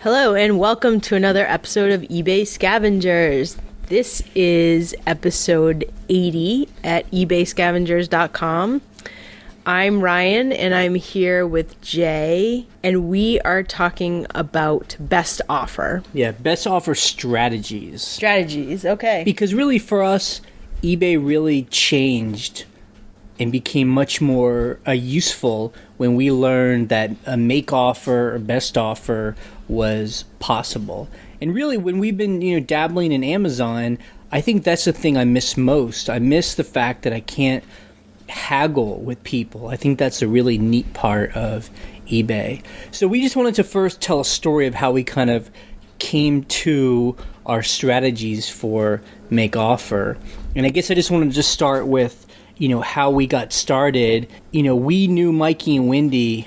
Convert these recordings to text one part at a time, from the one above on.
Hello and welcome to another episode of eBay Scavengers. This is episode 80 at ebayscavengers.com. I'm Ryan and I'm here with Jay and we are talking about best offer. Yeah, best offer strategies. Strategies, okay. Because really for us, eBay really changed and became much more useful when we learned that a make offer or best offer was possible. And really when we've been dabbling in Amazon, I think that's the thing I miss most. I miss the fact that I can't haggle with people. I think that's a really neat part of eBay. So we just wanted to first tell a story of how we kind of came to our strategies for make offer. And I guess I just wanted to just start with how we got started. We knew Mikey and Wendy.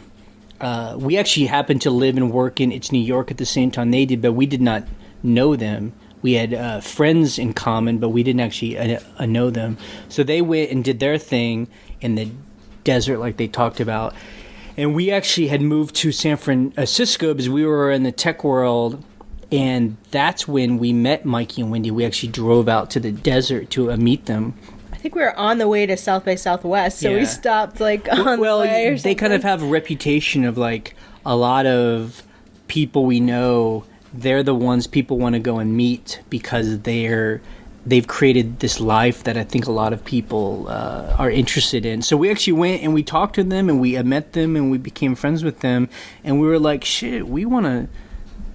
We actually happened to live and work in New York at the same time they did, but we did not know them. We had friends in common, but we didn't actually know them. So they went and did their thing in the desert like they talked about. And we actually had moved to San Francisco because we were in the tech world. And that's when we met Mikey and Wendy. We actually drove out to the desert to meet them. I think we were on the way to South by Southwest, so we stopped on the way or something. They kind of have a reputation of a lot of people we know. They're the ones people want to go and meet because they've created this life that I think a lot of people are interested in. So we actually went and we talked to them and we met them and we became friends with them. And we were like, shit, we want to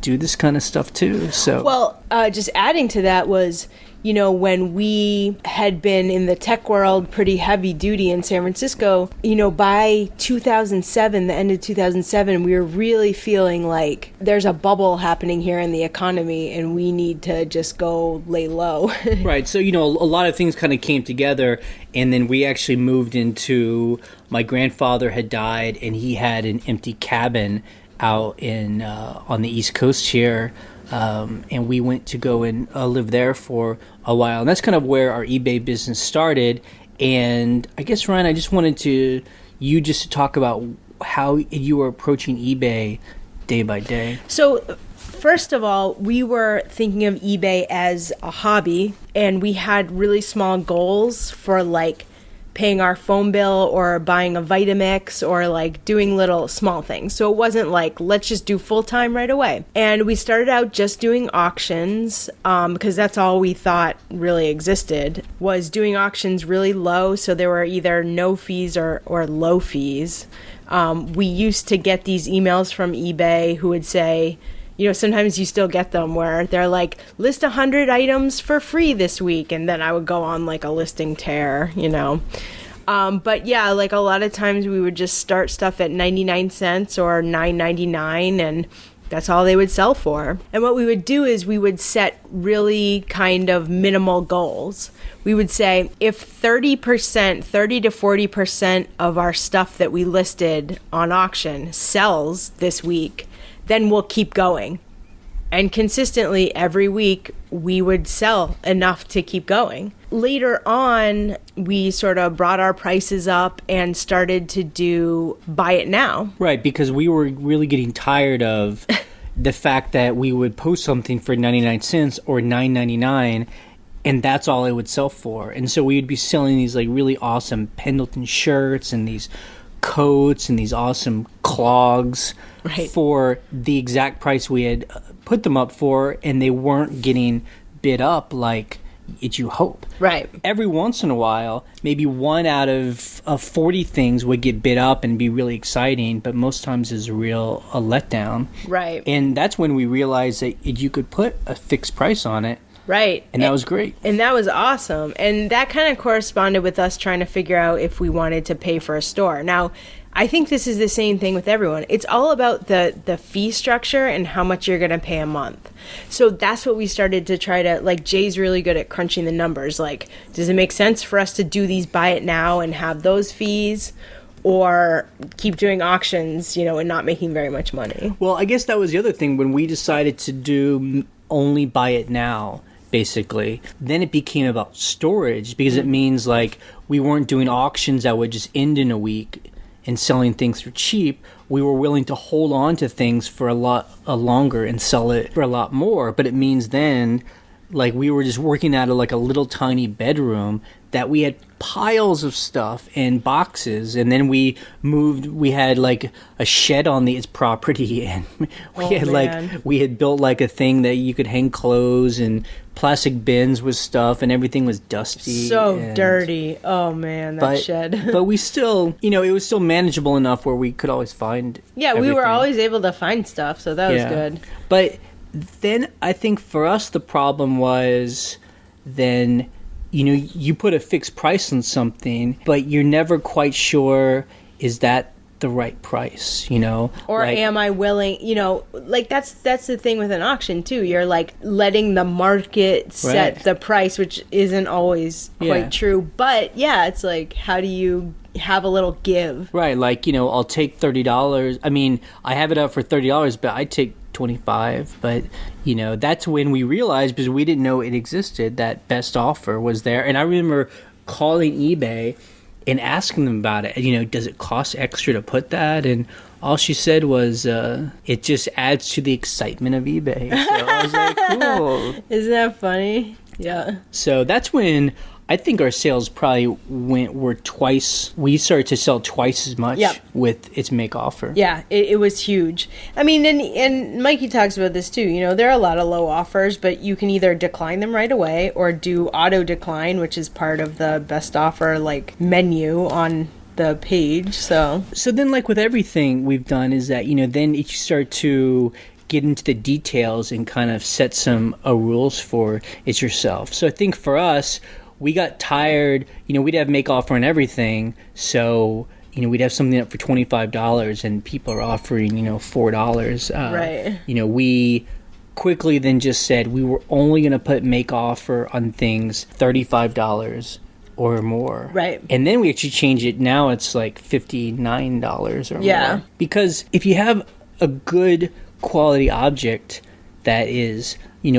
do this kind of stuff too. So just adding to that was, when we had been in the tech world pretty heavy duty in San Francisco, by 2007, the end of 2007, we were really feeling like there's a bubble happening here in the economy and we need to just go lay low. Right. So, a lot of things kind of came together and then we actually moved into, my grandfather had died and he had an empty cabin out in on the East Coast here. And we went to go and live there for a while. And that's kind of where our eBay business started. And I guess, Ryan, I just wanted to talk about how you were approaching eBay day by day. So, first of all, we were thinking of eBay as a hobby. And we had really small goals for paying our phone bill or buying a Vitamix or doing little small things. So it wasn't let's just do full time right away. And we started out just doing auctions because that's all we thought really existed, was doing auctions really low. So there were either no fees or low fees. We used to get these emails from eBay who would say, sometimes you still get them where they're list 100 items for free this week. And then I would go on a listing tear, But yeah, a lot of times we would just start stuff at 99 cents or $9.99 and that's all they would sell for. And what we would do is we would set really kind of minimal goals. We would say if 30 to 40% of our stuff that we listed on auction sells this week, then we'll keep going. And consistently every week we would sell enough to keep going. Later on, we sort of brought our prices up and started to do buy it now. Right, because we were really getting tired of the fact that we would post something for 99 cents or $9.99 and that's all it would sell for. And so we would be selling these really awesome Pendleton shirts and these coats and these awesome clogs for the exact price we had put them up for, and they weren't getting bid up like you hope. Right. Every once in a while, maybe one out of 40 things would get bid up and be really exciting, but most times is a letdown. Right. And that's when we realized that you could put a fixed price on it. Right. And that was great. And that was awesome. And that kind of corresponded with us trying to figure out if we wanted to pay for a store. Now, I think this is the same thing with everyone. It's all about the fee structure and how much you're going to pay a month. So that's what we started to try to, Jay's really good at crunching the numbers. Does it make sense for us to do these buy it now and have those fees? Or keep doing auctions, and not making very much money? Well, I guess that was the other thing when we decided to do only buy it now. Basically, then it became about storage because it means we weren't doing auctions that would just end in a week. and selling things for cheap, we were willing to hold on to things for a lot longer and sell it for a lot more. But it means then, like, we were just working out of like a little tiny bedroom that we had piles of stuff and boxes, and then we had like a shed on its property, and we had built like a thing that you could hang clothes and plastic bins with stuff, and everything was dusty, dirty. Oh man, that shed. But we still, it was still manageable enough where we could always find everything. We were always able to find stuff, so that was good. But then I think for us the problem was then, you put a fixed price on something, but you're never quite sure, is that the right price, Or am I willing, that's the thing with an auction too. You're like letting the market set the price, which isn't always quite true. But it's like, how do you have a little give? Right, like, I'll take $30. I mean, I have it up for $30, but I take 25, but that's when we realized, because we didn't know it existed, that best offer was there. And I remember calling eBay and asking them about it. Does it cost extra to put that? And all she said was, it just adds to the excitement of eBay. So I was like, cool. Isn't that funny? Yeah. So that's when I think our sales probably were twice. We started to sell twice as much with its make offer. Yeah, it was huge. I mean, and Mikey talks about this too. There are a lot of low offers, but you can either decline them right away or do auto decline, which is part of the best offer like menu on the page. So then, like with everything we've done, is that then you start to get into the details and kind of set some rules for it yourself. So I think for us, we got tired, we'd have make offer on everything. So, we'd have something up for $25 and people are offering, $4. Right. We quickly then just said we were only going to put make offer on things $35 or more. Right. And then we actually changed it. Now it's like $59 or more. Because if you have a good quality object that is,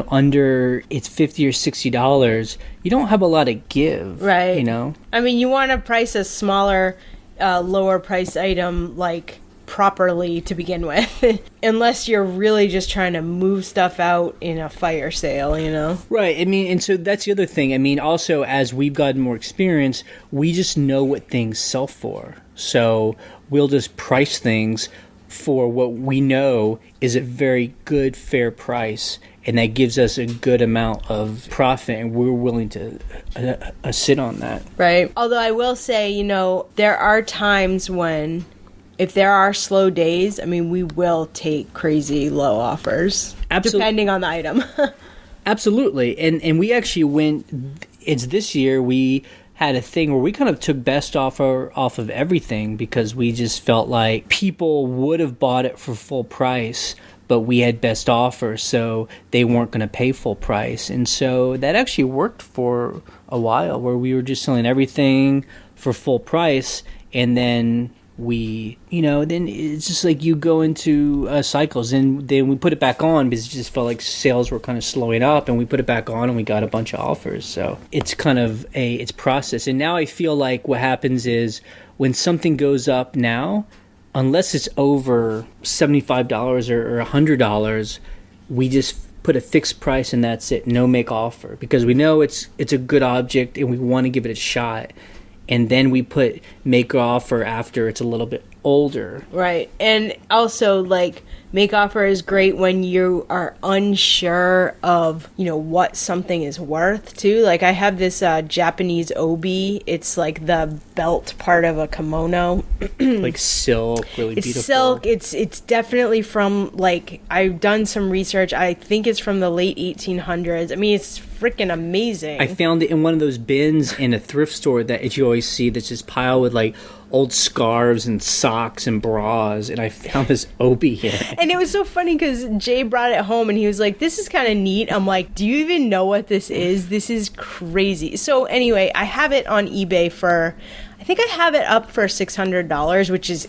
under it's $50 or $60, you don't have a lot of give. Right. I mean, you want to price a smaller, lower price item like properly to begin with, unless you're really just trying to move stuff out in a fire sale, Right. I mean, and so that's the other thing. I mean, also as we've gotten more experience, we just know what things sell for. So we'll just price things for what we know is a very good, fair price, and that gives us a good amount of profit, and we're willing to sit on that. Right. Although I will say, there are times when, if there are slow days, I mean, we will take crazy low offers, depending on the item. Absolutely. And we actually it's this year, we had a thing where we kind of took best offer off of everything because we just felt like people would have bought it for full price, but we had best offer, so they weren't going to pay full price. And so that actually worked for a while, where we were just selling everything for full price, and then then it's just like you go into cycles, and then we put it back on because it just felt like sales were kind of slowing up, and we put it back on and we got a bunch of offers. So it's kind of it's process. And now I feel like what happens is when something goes up now, unless it's over $75 or $100, we just put a fixed price and that's it. No make offer, because we know it's a good object and we want to give it a shot. And then we put make offer after it's a little bit older. Right. And also, like, make offer is great when you are unsure of, what something is worth, too. Like, I have this Japanese obi. It's like the belt part of a kimono. Like silk, really beautiful. It's silk. It's definitely from, like, I've done some research. I think it's from the late 1800s. I mean, it's freaking amazing. I found it in one of those bins in a thrift store that you always see that's just piled with, like, old scarves and socks and bras, and I found this obi here. And it was so funny because Jay brought it home and he was like, this is kind of neat. I'm like, do you even know what this is? This is crazy. So anyway, I have it on eBay for, I think I have it up for $600, which is,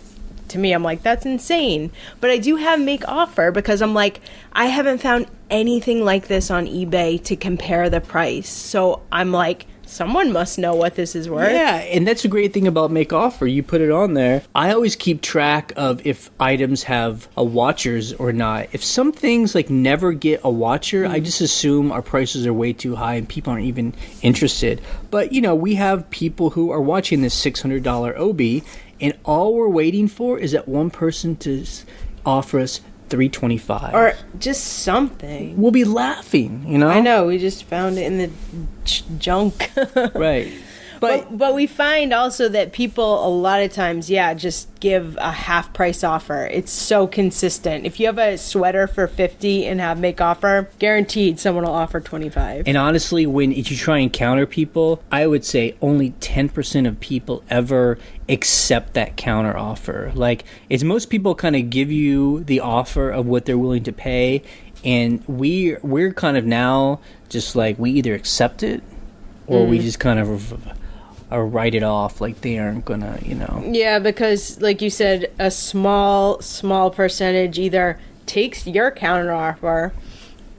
to me, I'm like, that's insane. But I do have make offer because I'm like, I haven't found anything like this on eBay to compare the price. So I'm like, someone must know what this is worth. Yeah, and that's a great thing about make offer. You put it on there. I always keep track of if items have a watchers or not. If some things like never get a watcher, I just assume our prices are way too high and people aren't even interested. But, you know, we have people who are watching this $600 OB, and all we're waiting for is that one person to offer us $325 or just something. We'll be laughing, you know. I know, we just found it in the junk. Right. But we find also that people a lot of times, just give a half price offer. It's so consistent. If you have a sweater for $50 and have make offer, guaranteed someone will offer $25. And honestly, if you try and counter people, I would say only 10% of people ever accept that counter offer. Like, it's most people kind of give you the offer of what they're willing to pay, and we're kind of now just like, we either accept it or we just kind of or write it off, like they aren't gonna, you know. Yeah, because like you said, a small percentage either takes your counter offer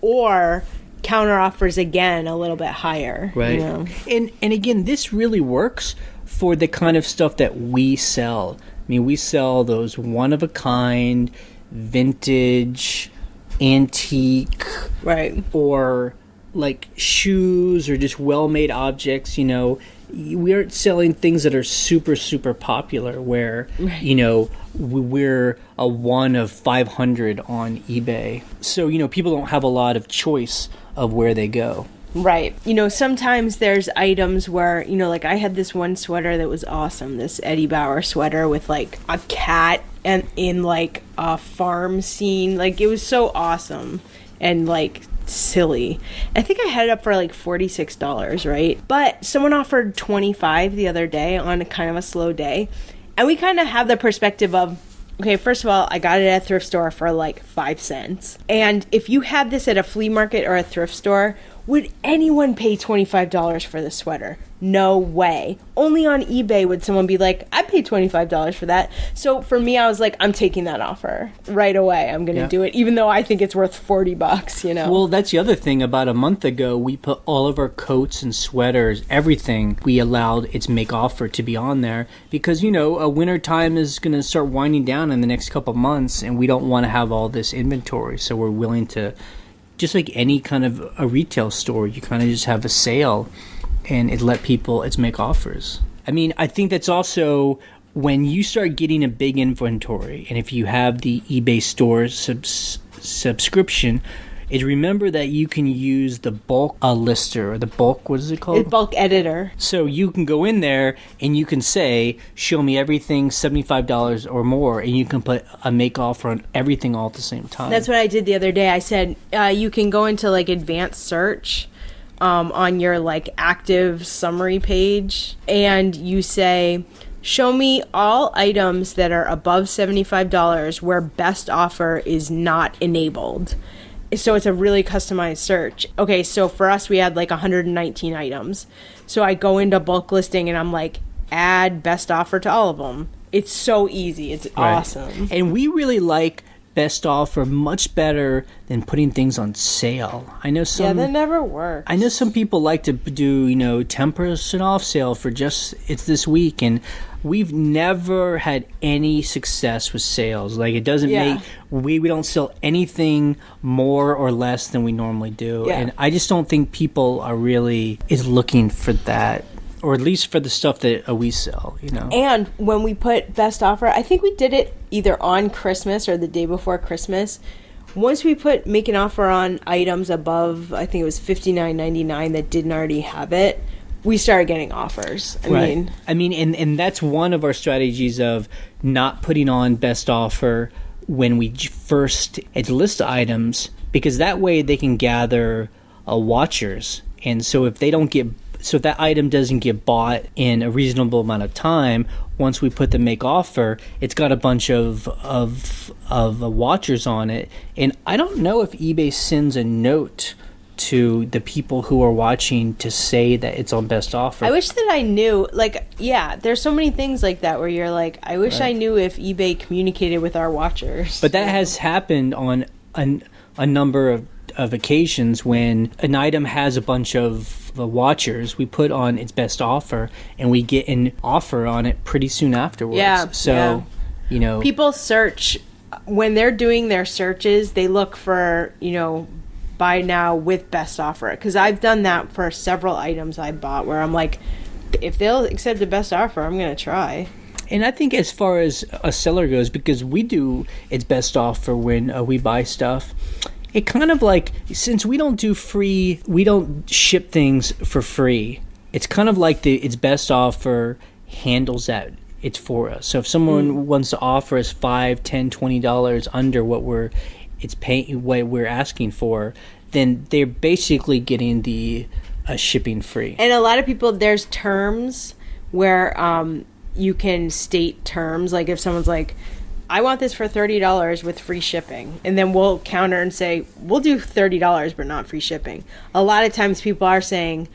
or counter offers again a little bit higher. Right. You know? And again, this really works for the kind of stuff that we sell. I mean, we sell those one of a kind, vintage, antique, right, or like shoes or just well-made objects, you know. We aren't selling things that are super, super popular where, right, you know, we're a one of 500 on eBay. So, you know, people don't have a lot of choice of where they go. Right. You know, sometimes there's items where, you know, like I had this one sweater that was awesome, this Eddie Bauer sweater with like a cat and in like a farm scene. Like, it was so awesome and like silly. I think I had it up for like $46, right? But someone offered $25 the other day on kind of a slow day. And we kind of have the perspective of, okay, first of all, I got it at a thrift store for like 5 cents. And if you had this at a flea market or a thrift store, would anyone pay $25 for the sweater? No way. Only on eBay would someone be like, I paid $25 for that. So for me, I was like, I'm taking that offer right away. I'm going to do it, even though I think it's worth $40, you know? Well, that's the other thing. About a month ago, we put all of our coats and sweaters, everything, we allowed its make offer to be on there because, you know, a winter time is going to start winding down in the next couple months, and we don't want to have all this inventory. So we're willing to, just like any kind of a retail store, you kind of just have a sale and it's make offers. I mean, I think that's also when you start getting a big inventory, and if you have the eBay store subscription, is remember that you can use the bulk lister, or the bulk, what is it called? The bulk editor. So you can go in there and you can say, show me everything $75 or more, and you can put a make offer on everything all at the same time. That's what I did the other day. I said, you can go into like advanced search on your like active summary page, and you say, show me all items that are above $75 where best offer is not enabled. So it's a really customized search. Okay, so for us, we had like 119 items. So I go into bulk listing and I'm like, add best offer to all of them. It's so easy. It's awesome. And we really like best offer much better than putting things on sale. I know some. Yeah, that never works. I know some people like to do, 10% off sale for it's this week, and we've never had any success with sales. Like, it doesn't make we don't sell anything more or less than we normally do. Yeah. And I just don't think people are really looking for that. Or at least for the stuff that we sell, And when we put best offer, I think we did it either on Christmas or the day before Christmas. Once we make an offer on items above, I think it was $59.99 that didn't already have it, we started getting offers. I mean, and that's one of our strategies of not putting on best offer when we first list items, because that way they can gather watchers. And so if that item doesn't get bought in a reasonable amount of time, once we put the make offer, it's got a bunch of watchers on it. And I don't know if eBay sends a note to the people who are watching to say that it's on best offer. I wish that I knew. There's so many things like that where you're like, I wish I knew if eBay communicated with our watchers. But that has happened on a number of occasions when an item has a bunch of the watchers, we put on its best offer, and we get an offer on it pretty soon afterwards. Yeah. So, you know, people search when they're doing their searches. They look for, you know, buy now with best offer, because I've done that for several items I bought where I'm like, if they'll accept the best offer, I'm gonna try. And I think as far as a seller goes, because we do its best offer when we buy stuff, it kind of like, since we don't ship things for free, it's kind of like its best offer handles that. It's for us. So if someone wants to offer us $5, $10, $20 under what we're asking for, then they're basically getting the shipping free. And a lot of people, there's terms where you can state terms, like if someone's like, I want this for $30 with free shipping, and then we'll counter and say, we'll do $30 but not free shipping. A lot of times people are saying,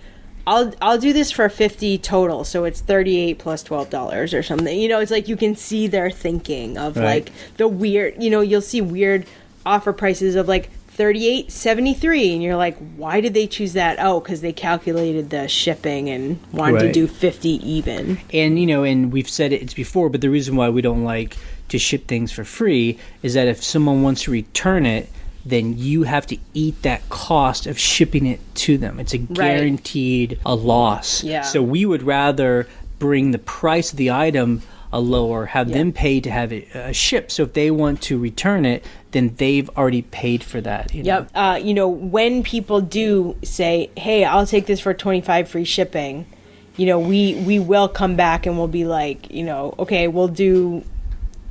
I'll do this for $50 total, so it's $38 plus $12 or something. You know, it's like you can see their thinking of like the weird, you know, you'll see weird offer prices of like $38.73, and you're like, why did they choose that? Oh, because they calculated the shipping and wanted to do $50 even. And you know, and we've said it's before, but the reason why we don't like to ship things for free is that if someone wants to return it, then you have to eat that cost of shipping it to them. It's a guaranteed a loss. Yeah. So we would rather bring the price of the item lower, have them pay to have it shipped. So if they want to return it, then they've already paid for that. You know? You know, when people do say, hey, I'll take this for $25 free shipping, you know, we will come back and we'll be like, you know, okay, we'll do,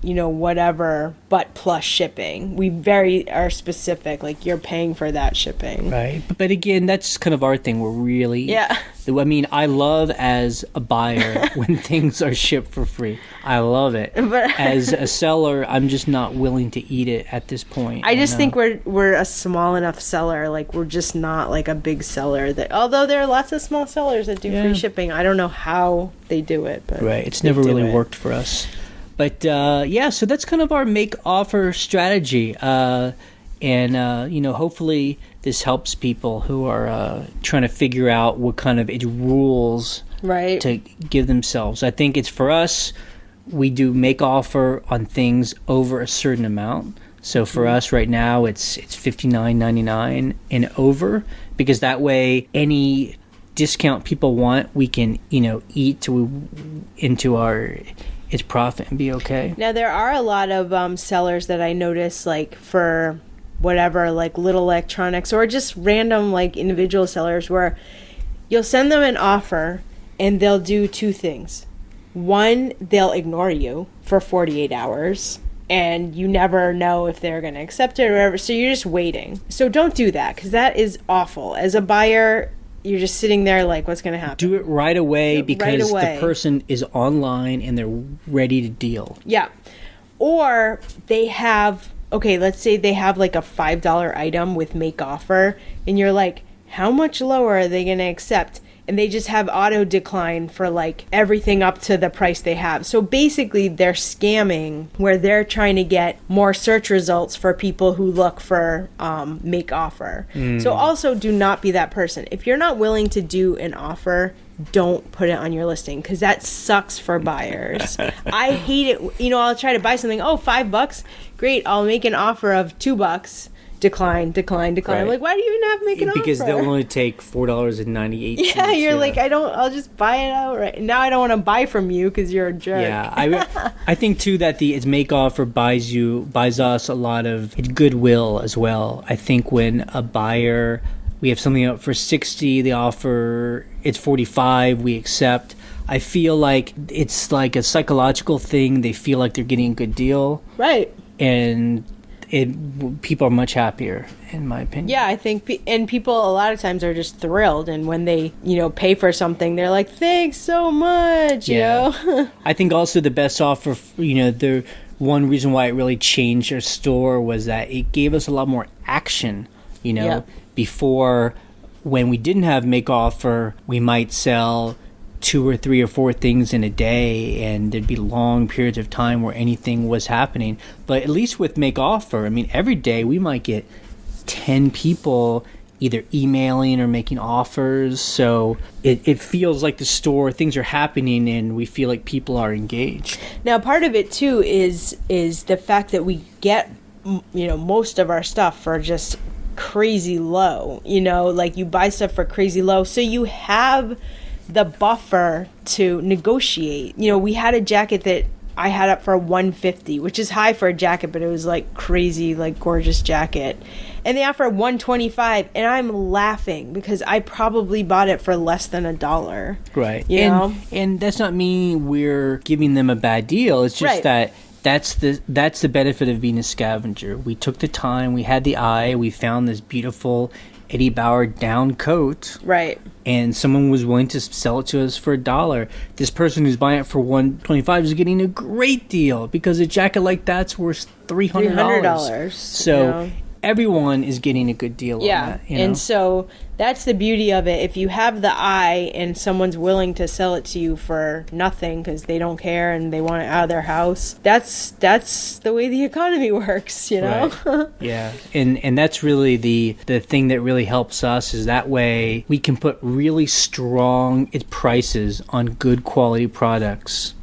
you know, whatever, but plus shipping. We are specific, like you're paying for that shipping. Right. But again, that's kind of our thing. We're really... I mean, I love as a buyer when things are shipped for free. I love it. But as a seller, I'm just not willing to eat it at this point. I just think we're a small enough seller. Like, we're just not like a big seller. That, although there are lots of small sellers that do free shipping. I don't know how they do it. But it's never really worked for us. But so that's kind of our make offer strategy. And, you know, hopefully this helps people who are trying to figure out what kind of rules to give themselves. I think it's for us, we do make offer on things over a certain amount. So for us right now, it's $59.99 and over, because that way any discount people want, we can, you know, eat into our... its profit and be okay. Now, there are a lot of sellers that I notice, like, for whatever, like, little electronics or just random, like, individual sellers where you'll send them an offer and they'll do two things. One, they'll ignore you for 48 hours and you never know if they're going to accept it or whatever, so you're just waiting. So don't do that, because that is awful. As a buyer, you're just sitting there like, what's going to happen? Do it right away, because the person is online and they're ready to deal. Yeah. Or they have, okay, let's say they have like a $5 item with make offer, and you're like, how much lower are they going to accept? And they just have auto decline for like everything up to the price they have. So basically they're scamming, where they're trying to get more search results for people who look for make offer. So also do not be that person. If you're not willing to do an offer, don't put it on your listing, because that sucks for buyers. I hate it. You know, I'll try to buy something. Oh, $5. Great. I'll make an offer of $2. Decline. Right. I'm like, why do you even have to make an offer? Because they'll only take $4.98. Yeah, you're like, I'll just buy it outright. Now I don't want to buy from you because you're a jerk. Yeah, I think too that its make offer buys us a lot of goodwill as well. I think when a buyer, we have something up for $60, the offer it's $45, we accept. I feel like it's like a psychological thing. They feel like they're getting a good deal, right? And people are much happier, in my opinion. Yeah, I think, and people a lot of times are just thrilled, and when they, you know, pay for something, they're like, thanks so much, you know? I think also the best offer, you know, the one reason why it really changed our store was that it gave us a lot more action, you know? Before, when we didn't have make offer, we might sell 2 or 3 or 4 things in a day, and there'd be long periods of time where anything was happening. But at least with make offer, I mean, every day we might get 10 people either emailing or making offers. So it feels like the store, things are happening, and we feel like people are engaged. Now, part of it too is the fact that we get, most of our stuff for just crazy low. Like you buy stuff for crazy low, so you have the buffer to negotiate. We had a jacket that I had up for $150, which is high for a jacket, but it was like crazy, like gorgeous jacket. And they offer $125, and I'm laughing because I probably bought it for less than $1. Right. You know? And that's not mean we're giving them a bad deal. It's just that that's the benefit of being a scavenger. We took the time, we had the eye, we found this beautiful Eddie Bauer down coat. Right. And someone was willing to sell it to us for $1. This person who's buying it for $125 is getting a great deal because a jacket like that's worth $300. So everyone is getting a good deal on that. And so that's the beauty of it. If you have the eye and someone's willing to sell it to you for nothing because they don't care and they want it out of their house, that's the way the economy works, Right. Yeah. And that's really the thing that really helps us is that way we can put really strong prices on good quality products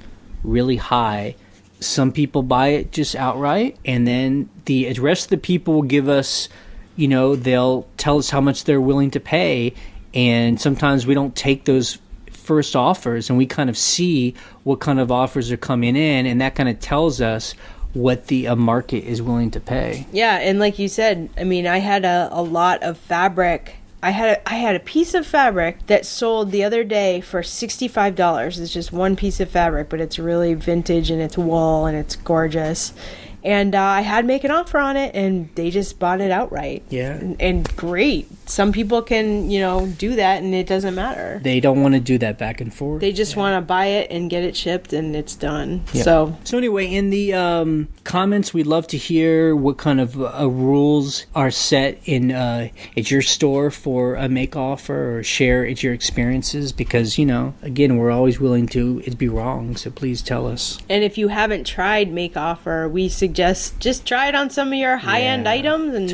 really high. Some people buy it just outright, and then the rest of the people will give us, they'll tell us how much they're willing to pay, and sometimes we don't take those first offers, and we kind of see what kind of offers are coming in, and that kind of tells us what the market is willing to pay. Yeah, and like you said, I mean, I had a lot of fabric. I had a piece of fabric that sold the other day for $65. It's just one piece of fabric, but it's really vintage and it's wool and it's gorgeous. And I had to make an offer on it, and they just bought it outright. Yeah. And great. Some people can, do that, and it doesn't matter. They don't want to do that back and forth. They just want to buy it and get it shipped, and it's done. Yeah. So anyway, in the comments, we'd love to hear what kind of rules are set in at your store for a make offer, or share at your experiences, because, again, we're always willing to be wrong, so please tell us. And if you haven't tried make offer, we suggest just try it on some of your high-end items and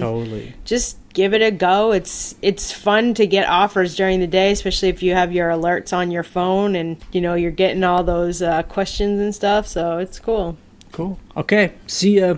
just give it a go. It's fun to get offers during the day, especially if you have your alerts on your phone and you're getting all those questions and stuff, so it's cool. Okay, see ya.